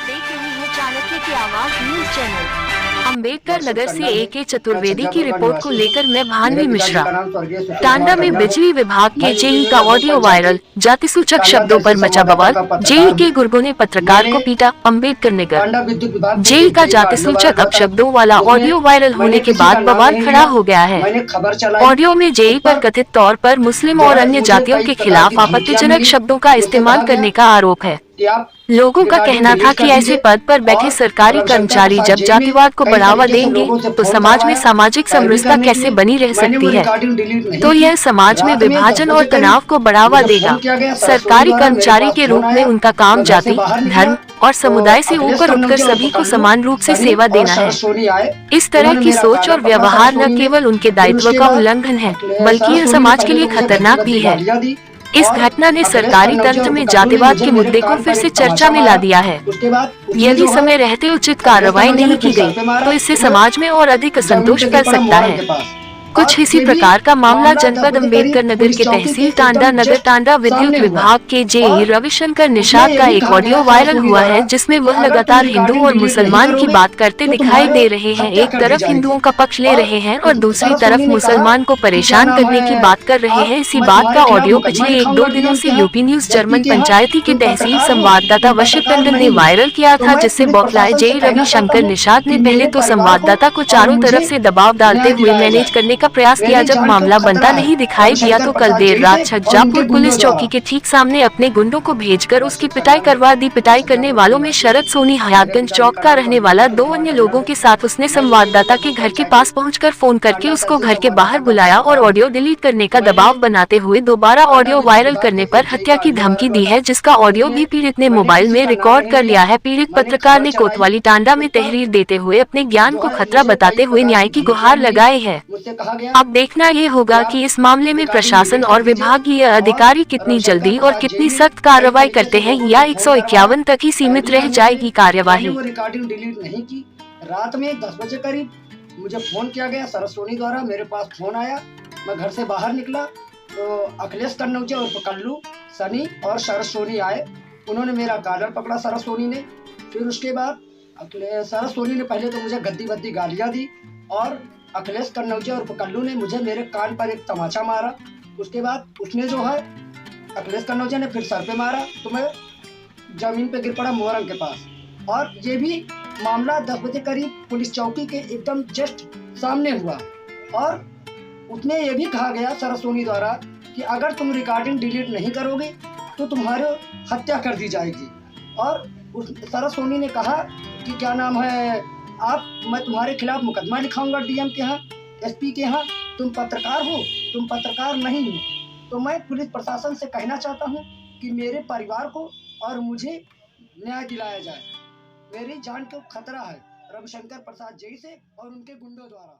देख रहे हैं चाणक्य की आवाज न्यूज चैनल। अम्बेडकर नगर से AK चतुर्वेदी की रिपोर्ट को लेकर मैं भान्वी मिश्रा। टांडा में बिजली विभाग के जेई का ऑडियो वायरल, जाति सूचक शब्दों पर मचा बवाल। जेई के गुर्गों ने पत्रकार को पीटा। अम्बेडकर नगर जेई का जाति सूचक अपशब्दों वाला ऑडियो वायरल होने के बाद बवाल खड़ा हो गया है। ऑडियो में जेई पर कथित तौर पर मुस्लिम और अन्य जातियों के खिलाफ आपत्तिजनक शब्दों का इस्तेमाल करने का आरोप है। लोगों का कहना था कि ऐसे पद पर बैठे सरकारी कर्मचारी जब जातिवाद को बढ़ावा देंगे तो समाज में सामाजिक समरसता कैसे बनी रह सकती है, तो यह समाज में विभाजन और तनाव को बढ़ावा देगा। सरकारी कर्मचारी के रूप में उनका काम जाति, धर्म और समुदाय से ऊपर उठकर सभी को समान रूप से सेवा देना है। इस तरह की सोच और व्यवहार न केवल उनके दायित्व का उल्लंघन है बल्कि यह समाज के लिए खतरनाक भी है। इस घटना ने सरकारी तंत्र में जातिवाद के मुद्दे को फिर से चर्चा में ला दिया है। यदि समय रहते उचित कार्रवाई नहीं की गई, तो इससे समाज में और अधिक असंतोष फैल सकता है। कुछ इसी प्रकार का मामला जनपद अम्बेडकर नगर के तहसील टांडा नगर टांडा विद्युत विभाग के जेई रविशंकर निषाद का एक ऑडियो वायरल हुआ है, जिसमें वह लगातार हिंदू और मुसलमान की बात करते दिखाई दे रहे हैं। एक तरफ हिंदुओं का पक्ष ले रहे हैं और दूसरी तरफ मुसलमान को परेशान करने की बात कर रहे हैं। इसी बात का ऑडियो पिछले 1-2 दिनों से यूपी न्यूज जर्मन पंचायती के तहसील संवाददाता वशिष्ठ टंडन ने वायरल किया था, जिससे बौखलाए जेई रविशंकर निषाद ने पहले तो संवाददाता को चारों तरफ से दबाव डालते हुए मैनेज करने का प्रयास किया। जब मामला बनता नहीं दिखाई दिया तो कल देर रात छज्जापुर पुलिस चौकी के ठीक सामने अपने गुंडों को भेजकर उसकी पिटाई करवा दी। पिटाई करने वालों में शरद सोनी हयातगंज चौक का रहने वाला 2 अन्य लोगों के साथ उसने संवाददाता के घर के पास पहुंचकर फोन करके उसको घर के बाहर बुलाया और ऑडियो डिलीट करने का दबाव बनाते हुए दोबारा ऑडियो वायरल करने पर हत्या की धमकी दी है, जिसका ऑडियो भी पीड़ित ने मोबाइल में रिकॉर्ड कर लिया है। पीड़ित पत्रकार ने कोतवाली टांडा में तहरीर देते हुए अपने ज्ञान को खतरा बताते हुए न्याय की गुहार लगाई है। अब देखना ये होगा कि इस मामले में प्रशासन और विभागीय अधिकारी कितनी जल्दी और कितनी सख्त कार्रवाई करते हैं या 151 तक ही सीमित रह जाएगी कार्यवाही। रिकॉर्डिंग डिलीट नहीं की। रात में 10 बजे करीब मुझे फोन किया गया सरद सोनी द्वारा। मेरे पास फोन आया, मैं घर से बाहर निकला तो अखिलेश कन्नौजे और कल्लू सनी और शरद सोनी आए। उन्होंने मेरा कॉलर पकड़ा सरद सोनी ने। फिर उसके बाद शरद सोनी ने पहले तो मुझे गद्दी बद्दी गालियाँ दी और अखिलेश कन्नौजे और कल्लू ने मुझे मेरे कान पर एक तमाचा मारा। उसके बाद उसने जो है अखिलेश कन्नौजे ने फिर सर पे मारा तो मैं जमीन पे गिर पड़ा मोहरंग के पास। और ये भी मामला 10 बजे करीब पुलिस चौकी के एकदम जस्ट सामने हुआ और उसने ये भी कहा गया सरद सोनी द्वारा कि अगर तुम रिकॉर्डिंग डिलीट नहीं करोगे तो तुम्हारी हत्या कर दी जाएगी। और सरद सोनी ने कहा कि क्या नाम है, मैं तुम्हारे खिलाफ मुकदमा लिखाऊंगा डीएम के यहाँ, एसपी के यहाँ। तुम पत्रकार हो, तुम पत्रकार नहीं हो। तो मैं पुलिस प्रशासन से कहना चाहता हूँ कि मेरे परिवार को और मुझे न्याय दिलाया जाए। मेरी जान को खतरा है रविशंकर प्रसाद जेई से और उनके गुंडों द्वारा।